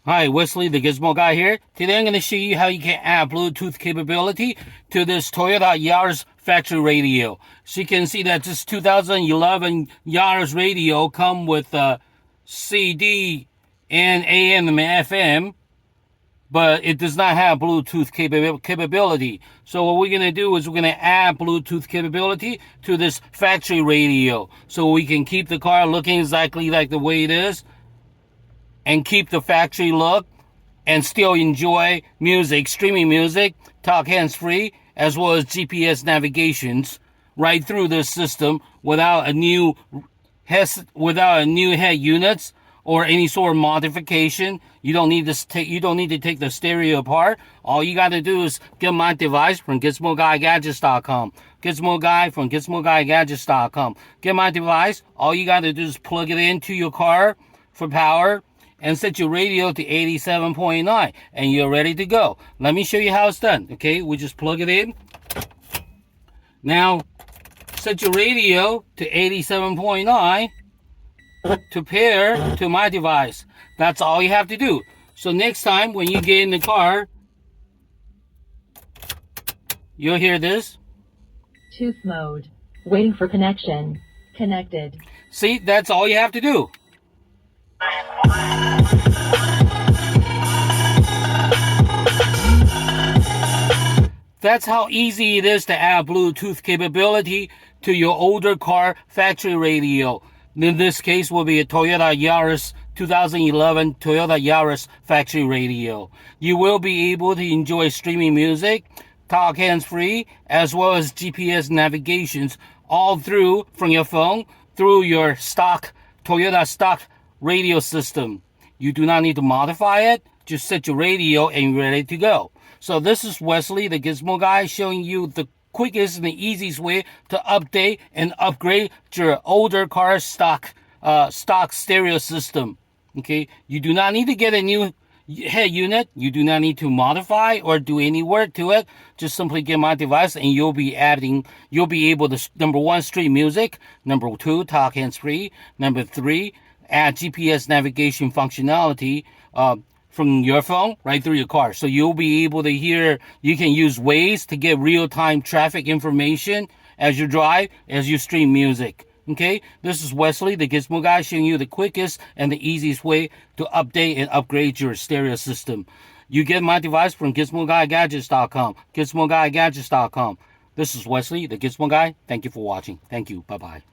Hi, Wesley, the Gizmo Guy here. Today I'm going to show you how you can add Bluetooth capability to this Toyota Yaris factory radio. So you can see that this 2011 Yaris radio come with CD and AM and FM, but it does not have Bluetooth capability. So what we're going to do is we're going to add Bluetooth capability to this factory radio so we can keep the car looking exactly like the way it is, and keep the factory look and still enjoy music, streaming music, talk hands-free, as well as GPS navigations right through this system without a new head units or any sort of modification. You don't need to take the stereo apart. All you got to do is get my device from GizmoGuyGadgets.com. Gizmo Guy from GizmoGuyGadgets.com. Get my device. All you got to do is plug it into your car for power and set your radio to 87.9 and you're ready to go. Let me show you how it's done. Okay, we just plug it in. Now, set your radio to 87.9 to pair to my device. That's all you have to do. So next time when you get in the car, you'll hear this. Tooth mode. Waiting for connection. Connected. See, that's all you have to do. That's how easy it is to add Bluetooth capability to your older car factory radio. In this case will be a Toyota Yaris 2011 Toyota Yaris factory radio. You will be able to enjoy streaming music, talk hands-free, as well as GPS navigations all through from your phone through your Toyota stock radio system. You do not need to modify it. Just set your radio and you're ready to go. So this is Wesley, the Gizmo Guy, showing you the quickest and the easiest way to update and upgrade your older car stock stereo system. Okay, you do not need to get a new head unit. You do not need to modify or do any work to it. Just simply get my device and you'll be able to, number one, stream music. Number two, talk hands-free. Number three, add GPS navigation functionality from your phone right through your car. So you'll be able to hear, you can use Waze to get real-time traffic information as you drive, as you stream music. Okay, this is Wesley, the Gizmo Guy, showing you the quickest and the easiest way to update and upgrade your stereo system. You get my device from GizmoGuyGadgets.com. GizmoGuyGadgets.com. This is Wesley, the Gizmo Guy. Thank you for watching. Thank you. Bye-bye.